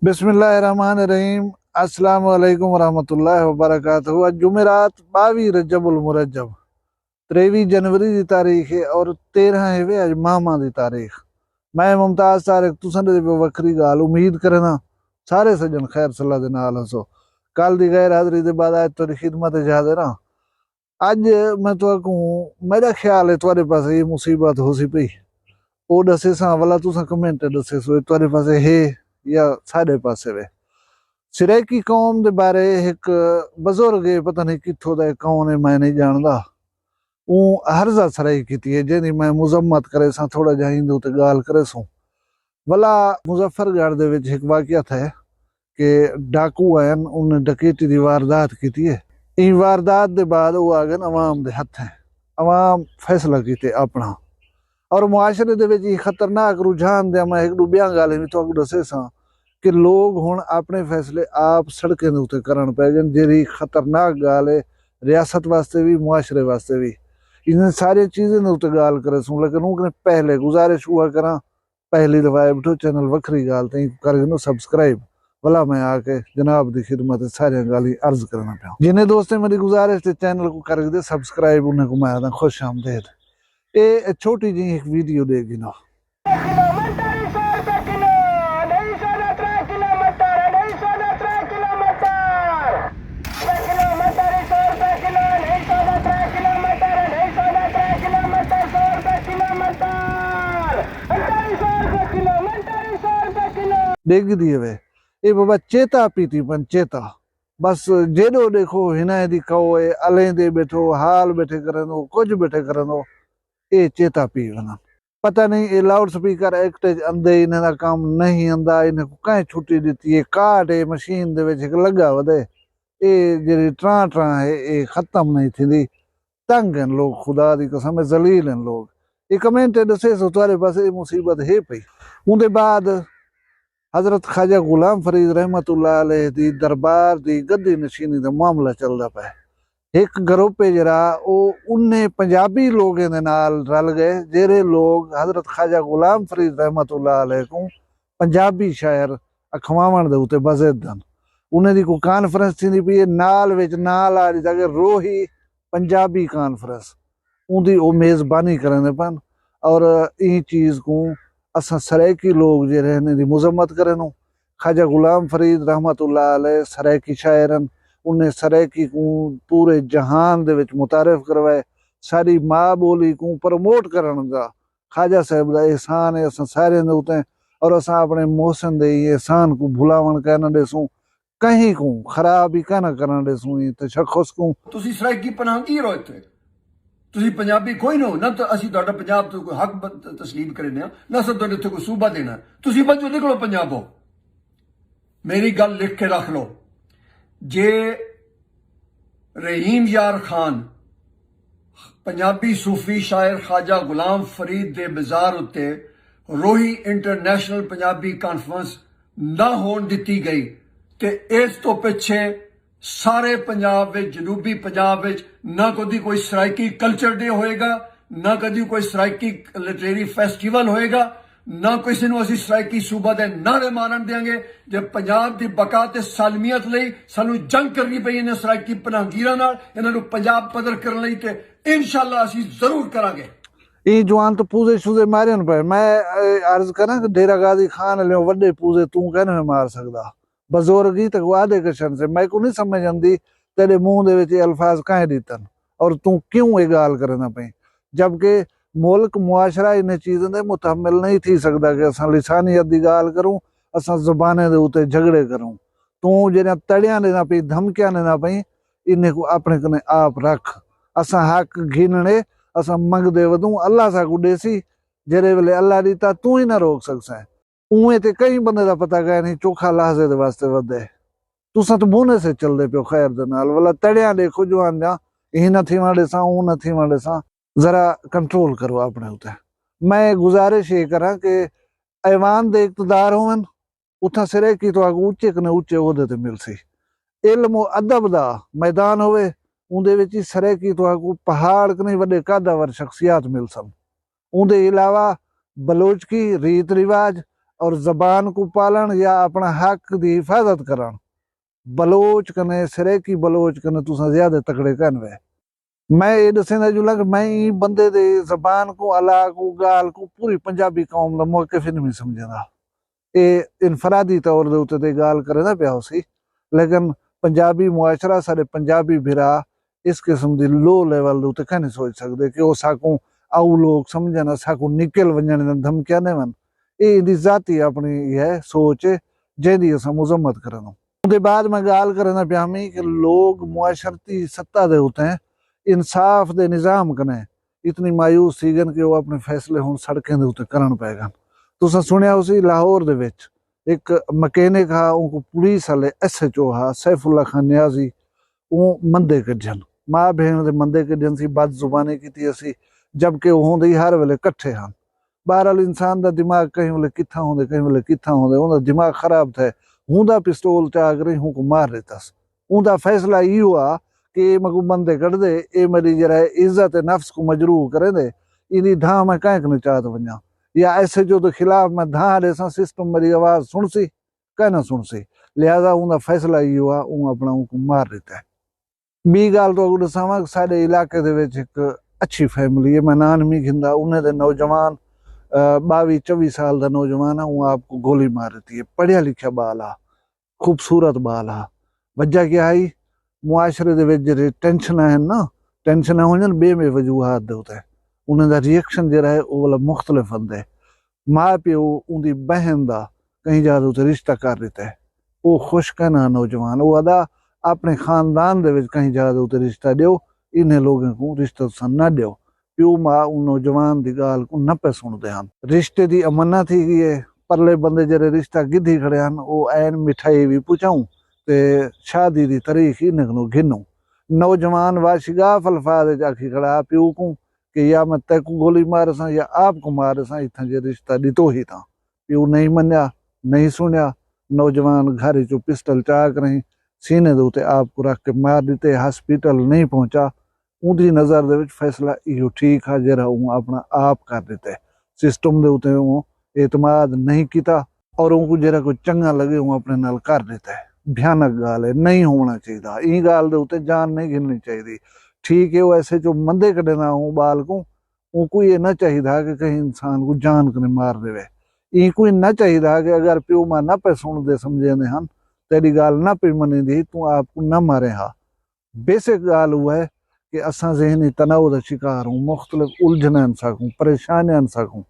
बिस्मिल्लाहिर्रहमानिर्रहीम। अस्सलाम वालेकुम वरहमतुल्लाहि वबरकातुहू। आज जुमेरात 22 रजबुल मुरज्जब 23 जनवरी की तारीख है और 13 है आज मामा की तारीख। मैं मुमताज तारिक तुसां दे वक्री गाल उम्मीद करना सारे सज्जन खैर सलाह दे नाल हसो। कल दी गैर हाजरी दे बाद आज तुहाडी खिदमत हाजिर हां। अज मैं तुहाकू मेरा ख्याल है तुहाडे पास ये मुसीबत हो सी पई ओ दसे सा वाला तुसां कमेंट दसे सो तुहाडे पास है या साडे पासे वे। सिरैकी कौम दे बारे एक बजुर्ग है, पता नहीं कित्थों दा कौन है मैं नहीं जानदा, ऊ हर्जा सराई की है जिहदी मैं मुजम्मत करे सा थोड़ा जिहा इंदे उत्ते गाल करे सूं। भला मुजफ्फरगढ़ दे विच एक वाकया था कि डाकू आयन उन्हें डकैती दी वारदात की है। ई वारदात दे बाद वो आ गए अवाम दे हत्थें, अवाम फैसला कीते अपना और मुआशरे दे विच खतरनाक रुझान दे। मैं एक दो ब्याह गालें भी तुहानू दसे सा कि लोग हुण अपने फैसले आप सड़कें दे उत्ते करन पै गए, जेहड़ी खतरनाक गाल है रियासत वास्ते भी मुआशरे वास्ते भी। इन्हें सारी चीज़ें दे उत्ते गाल करे सूं, लेकिन उनके पहले गुजारिश हुआ करा पहली दफा बैठो चैनल वखरी गाल तई कर सब्सक्राइब भला मैं आके जनाब की खिदमत सारिया गाली अर्ज करना पाऊँ। जिन्हें दोस्तें मेरी गुजारिश थे चैनल को कर दे सब्सक्राइब, उन्हें को मैं आदा खुश आमदेद। ये छोटी जी एक वीडियो देगी ना। देगी दिए वे ये बाबा चेता पीती पन चेता बस जेडो देखो हिना दी कहो अले दे बैठो हाल बैठे करनो कुछ बैठे करनो ये चेता पी वना। पता नहीं ये लाउड स्पीकर एक्टेज अंदे इन्हें दा काम नहीं आंदा, इन्हें को कहीं छुट्टी दी है काट है मशीन दे विच लगा वदे ये जेडी ट्रा ट्रा है ये खत्म नहीं थी। तंग हैं लोग, खुदा दी कसम जलील हैं लोग। ये कमेंट दसे सो तुम्हारे पास ये मुसीबत है पई। उनके बाद हजरत ख्वाजा गुलाम फरीद रहमतुल्लाह अलैह दी दरबार दी गद्दी नशीनी दा मामला चलदा पाया। एक ग्रुप है जरा वो उन्हें पंजाबी लोग नाल रल गए जेरे लोग हजरत ख्वाजा गुलाम फरीद रहमतुल्लाह अलैह को पंजाबी शायर अखवावण दे उत्ते बज़द दन। उन्हें दी कोई कॉन्फ्रेंस थी पई नाल विच नाल आ जाके रोही पंजाबी कॉन्फ्रेंस उनकी वो मेज़बानी करने पन और ई चीज़ को असा सरायकी लोग जे रहने दी मुजम्मत करें। ख्वाजा गुलाम फरीद रहमतुल्लाह अलैह सरायकी शायरन, उन्हें सरायकी को पूरे जहान दे विच मुतारिफ करवाए। सारी माँ बोली को प्रमोट करन दा ख्वाजा साहब दा एहसान है असा सारे दे उते और असा अपने मोहसिन दे एहसान को भुलावन कहना देसूं, कहीं को खराब ही कहना करना देसूं। तशख्खुस को तुसी सरायकी पनाहगीर हो इत्थे, तुसी पंजाबी कोई ना हो ना, तो असी तुहाडा पंजाब तो कोई हक तस्लीम करने ना असां तुहाडे इत्थे कोई सूबा देना। तुसी बचो निकलो पंजाबों। मेरी गल लिख के रख लो, जे रहीम यार खान पंजाबी सूफी शायर ख्वाजा गुलाम फरीद दे बाजार उत्ते रोही इंटरनेशनल पंजाबी कॉन्फ्रेंस ना होन दिती गई ते इस तो पिछे सारे पंजाब विच जनूबी पंजाब विच ना कदी कोई सरायकी कल्चर डे होएगा, ना कदी कोई सरायकी लिटरेरी फेस्टिवल होएगा, ना किसी नूं असीं सरायकी सूबा दे नारे मारन देंगे। जे पंजाब दी बका ते सालमियत लई सानू जंग करनी पई इन्हां सरायकी पनाहगीरां नाल, इन्हां नूं पंजाब पदर करन लई ते इंशाअल्लाह असीं जरूर करांगे। ये जवान तो पूजे शूजे मारन पे मैं अर्ज करा कि डेरा गाजी खान लियो वड्डे पूजे तू कहने में मार सकदा बजुर्गी तक वादे कशन से मैं को नहीं समझ आंदी तेरे मुंह दे विच अल्फाज काहे दितन और तू क्यों ये गाल करना पई, जबकि मुल्क मुआशरा इन चीज़ों दे मुतहम्मिल नहीं थी सकदा कि असां लिसानियत दी गाल करूं, असां ज़ुबाने दे उते झगड़े करूं। तू जेड़ा तड़ियां देना पई धमकियां देना पई इन्हें को अपने कने आप रख। असां हक गिनने असां मंगदे वधूं अल्लाह सा को देसी जेरे वेले अल्लाह दीता तू ही ना रोक सकसा। उवें ते कई बंदे दा पता गया नहीं चोखा लहजे दे वास्ते वधे तुसां तो मुने से चलदे पियो खैर दे नाल वाला तड़ियां देखो जवान जा ई न थी वाले सा ऊ न थी वाले सा जरा कंट्रोल करो अपने उते। मैं गुजारिश ये करा कि ऐवान दे इक़्तिदार होवन उथा सिरे की तो आगू उच्चे कने उच्चे ओहदे ते मिलसी। इल्म अदब दा मैदान होवे उनदे विच सरे की तो आगू पहाड़ कने वड्डे कादावर शख्सियात मिल सन। उनदे अलावा बलोच की रीत रिवाज और जबान को पालन या अपना हक की हिफाजत करन। बलोच कने सरेकी बलोच कने तुसा ज्यादा तकड़े कन वे। मैं ये दसेंदा जुला कि मैं ई बंदे दे जबान को अला को गाल को पूरी पंजाबी कौम दा मौके फिर नहीं समझदा। ये इनफरादी तौर दे उत्ते ते गाल करे पिया उसी, लेकिन पंजाबी मुआशरा सारे पंजाबी भिरा इस किस्म की लो लेवल दे उत्ते नहीं सोच सकते कि वो साकू आऊ लोग समझन, साकू निकल वजन धमकियां ने वन। ये इंदी जाती अपनी है सोच जेदी असां मुजम्मत करन। उसके बाद मैं गाल करना पिया कि लोग मुआशरती सत्ता दे उत्ते इंसाफ दे निजाम कने इतनी मायूस थी गन कि वो अपने फैसले हुण सड़कें दे उत्ते करन पै गन। तुसां सुनिया उसी लाहौर दे विच एक मकैनिक हा, उनको पुलिस वाले SHO हा सैफुल्ला खान नियाजी, वो मंदे कढन मां भेण दे मंदे कढन सी, बद जुबानी की असी, जबकि होंदे हर वेले कट्ठे हैं। बहरहाल इंसान का दिमाग कहीं वेले किथा होंदे कहीं वेले किथा होंदे, उनका दिमाग खराब थे। हूंदा पिस्तौल चाक रही हूँ को मार देतस। उनका फैसला ये हुआ कि मगू बंदे कढ़ दे, ये मेरी जरा इज्जत नफ्स को मजरूह करे दे, इनी धा मैं कहीं न चाहत वजा या SHO के खिलाफ मैं धा दे सिस्टम मेरी आवाज सुन सी कह ना सुन सी। लिहाजा उनका फैसला ये हुआ उन अपना उनको मार देता है। बी गाल तो अगर दसावा साडे इलाके दे विच एक अच्छी फैमिली है, मैं नान नहीं घिंदा, उन्हें दे नौजवान 22-24 साल का नौजवान है, वो आपको गोली मार देती है। पढ़िया लिखा बाल आ, खूबसूरत बाल आ। वजह क्या आई, मुआशरे दे विच जेह्ड़े टेंशन है ना, टेंशन हो जान बे वजूहात दे उत्ते उन्हें दा रिएक्शन जेह्ड़ा है वो वाला मुख्तलिफ होंदा है। माँ प्यो उनकी बहन का कहीं ज्यादा उत्ते रिश्ता कर देता है, वो खुश कहना नौजवान, वो अदा अपने खानदान दे विच कहीं ज्यादा उत्ते रिश्ता दियो, इन्हें लोगों को रिश्ता ना दियो। प्यो माँ उन नौजवान की गाल को न पे सुनते हैं। रिश्ते की अमन्ना थी गई है, परले बंदे जेरे रिश्ता गिद्धी खड़े हैं वो ऐन मिठाई भी पुछाऊं ते शादी की तारीख इन्हें को गिनूं। नौजवान वाशिगाफ अल्फाज आखी खड़ा प्यो को कि या मैं तैको गोली मारसा या आपको मारसा, इतना जे रिश्ता दितो ही था। प्यो नहीं मन्या, नहीं सुनिया, नौजवान घर चो पिस्टल चाक रही सीने दे उत्ते आपको रख के मार दिते। हॉस्पिटल नहीं पहुंचा। उनकी नज़र दे विच फैसला इहो ठीक है जरा वो अपना आप कर देते, सिस्टम दे उत्ते वो एतमाद नहीं किया और उनको जरा कोई चंगा लगे वो अपने नाल कर देता है। भयानक गाल है, नहीं होना चाहिए। ई गाल दे उत्ते जान नहीं गिननी चाहिए। ठीक है वो ऐसे जो मंदे कढ़े ना हो बाल को, उनको ये ना चाहिए कि कहीं इंसान को जान कर मार देवे। इनको ना चाहिए कि अगर प्यो मां ना पे सुन दे समझे हैं तेरी गाल ना पे मनी दी तू आपको ना मारे हा। बेसिक गाल हुआ है कि असा जहनी तनाव का शिकार हूँ, मुख्तलिफ उलझन सकूँ, परेशानियां सकूँ,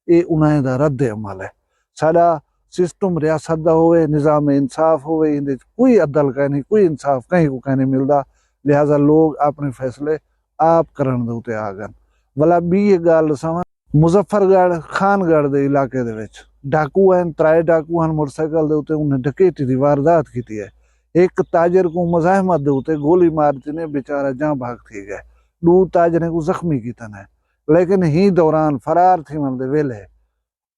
ये उन्हें दा रद्द अमल है। साडा सिस्टम रियासत का होवे, निज़ाम इंसाफ होवे, इंदे कोई अदल कह नहीं, कोई इंसाफ कहीं को कह नहीं मिलता। लिहाजा लोग अपने फैसले आप करन दे उत्ते आ गए। भला बी एक गाल दसावां, मुजफ्फरगढ़ खानगढ़ दे इलाके दे विच डाकू हैं, 3 डाकू हैं मोटरसाइकिल दे उत्ते, उन्हें डकैती दी वारदात की है। एक ताजर को मजाहमत दे उत्ते गोली मारती ने बेचारा जहां भाग थी गए। 2 ताजरें को जख्मी किया है, लेकिन ही दौरान फरार थी मन दे वेले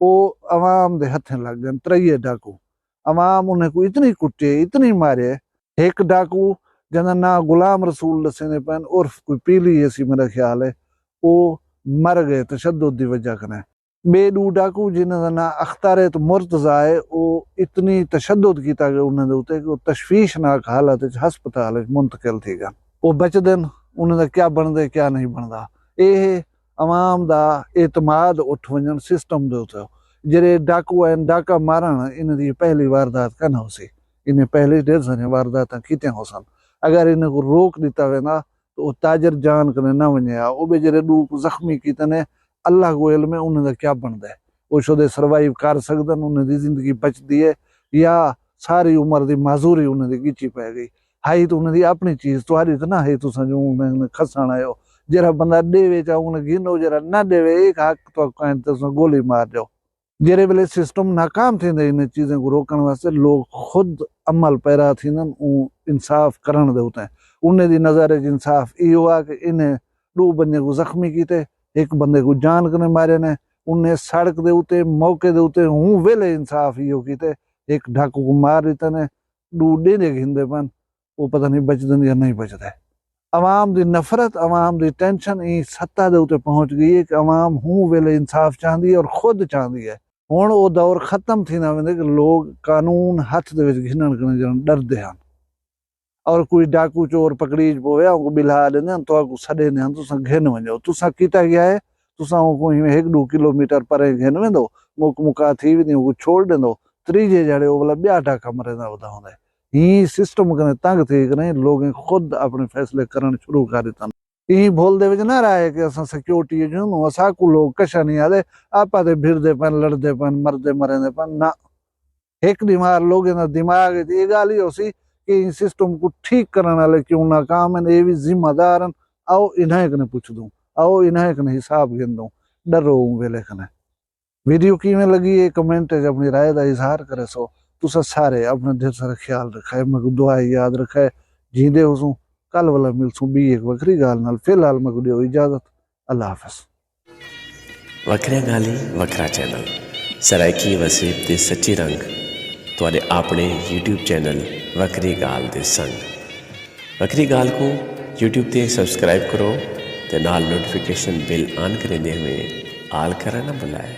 वो अवाम दे हथे लग गए। 3 डाकू अवाम उन्हें को इतनी कुटे इतनी मारे। एक डाकू जना ना गुलाम रसूल दसे पैन उर्फ कोई पीली ऐसी मेरा ख्याल है, वो मर गए तशद्दुद दी वजह कने। बे 2 डाकू जिन्हें ना अख्तार तो मुर्तजा है, वो इतनी तशद्दुद किया गया उन्हें उत्ते कि तशवीशनाक हालत हस्पताल मुंतकिल थी गए। वो बचदन उन्हें क्या बनते क्या नहीं बनता। ये अवाम दा एतमाद उठ वजन सिस्टम दे उत्ते। जेरे डाकू हैं डाका मारन इन्हें पहली वारदात कहना हो सी, इन्हें पहले ढेर सारी वारदात की हो सन। अगर इन्हें को रोक दिता वेंदा तो ताजर जान कर ना वनिया, वो बेचारे 2 को जख्मी किते ने अल्लाह को इल्म है उन्हें क्या बनता है। वो शुदे सर्वाइव कर सकदन, उन्हें जिंदगी बचती है या सारी उम्र की माजूरी उन्हें गिची पै गई। हाई तो उन्हें अपनी चीज तुम्हारी तो ना है, तुसा जो उन्हें खसान आयो। जरा बंदा देवे चाहे उन्हें गिनो, जरा ना देवे एक हक तो कहें गोली मार जाओ। जेरे वेले सिस्टम नाकाम थी इन चीज़ें को रोकने वास्ते लोग खुद अमल पैरा थी इंसाफ करण दे उते। उन्हें दी नज़र इंसाफ ये हुआ कि इन्हें 2 बंदे को जख्मी किते, एक बंदे को जान कने मारे ने। उन्हें सड़क दे उते मौके दे उते हूँ वेले इंसाफ यो किते, एक डाकू को मार दिता ने। 2 डेरे घिंदे पन वो पता नहीं बचदन या नहीं बचते। अवाम की नफरत अवाम की टेंशन ई सत्ता दे उते पहुंच गई है कि अवाम हूँ वेले इंसाफ चाहती है और खुद चाहती है ਹੁਣ ਉਹ ਦੌਰ ਖਤਮ थींदा वेंदे कि लोग कानून हथ दे विच घिनण कने ॼण डरदे हन और कोई डाकू चोर पकड़ीज पवे उनको बिल्हा देंदे हन तो छॾे हन तुसां घिन वञो तुसां किता गया है तुसां कोई 1-2 किलोमीटर परे घिन वेंदो मुक मुका थी वेंदी उनको छोड़ देंदो त्रीजे जड़े वो भला ॿिया डाका मरंदा वधा हूंदा ही सिस्टम कने तंग थी करे लोग खुद अपने फैसले करण शुरू कर दिता ई भोल दे विच ना रहा कि असां सिक्योरिटी जो असाकू लोग कशा नहीं आदे आपा ते भिड़दे पन लड़दे पन मरदे मरेंदे पन ना एक दिमाग लोग दिमाग ये गाल ही होसी कि इन सिस्टम को ठीक करने वाले क्यों नाकाम हैं ये भी जिम्मेदार हैं आओ इन्हें कने पूछ दूं आओ इन्हें कने हिसाब गिन दूं डरो वेले कने वीडियो किवें लगी है कमेंट च अपनी राय का इजहार करे सो तुसा सारे अपने दिल सारा ख्याल रखे मैं दुआ याद रखे जींदे होसूं कल वाला मिलसूं भी एक वखरी गाल नाल फिलहाल मैं दियो इजाजत अल्लाह हाफिज वखरिया गाली वखरा चैनल सराइकी वसीब दे सच्चे रंग तुहाडे अपने यूट्यूब चैनल वखरी गाल दे संग वखरी गाल को यूट्यूब ते सब्सक्राइब करो ते नाल नोटिफिकेशन बिल ऑन करेंदे हुए आल करना ना भुलाए।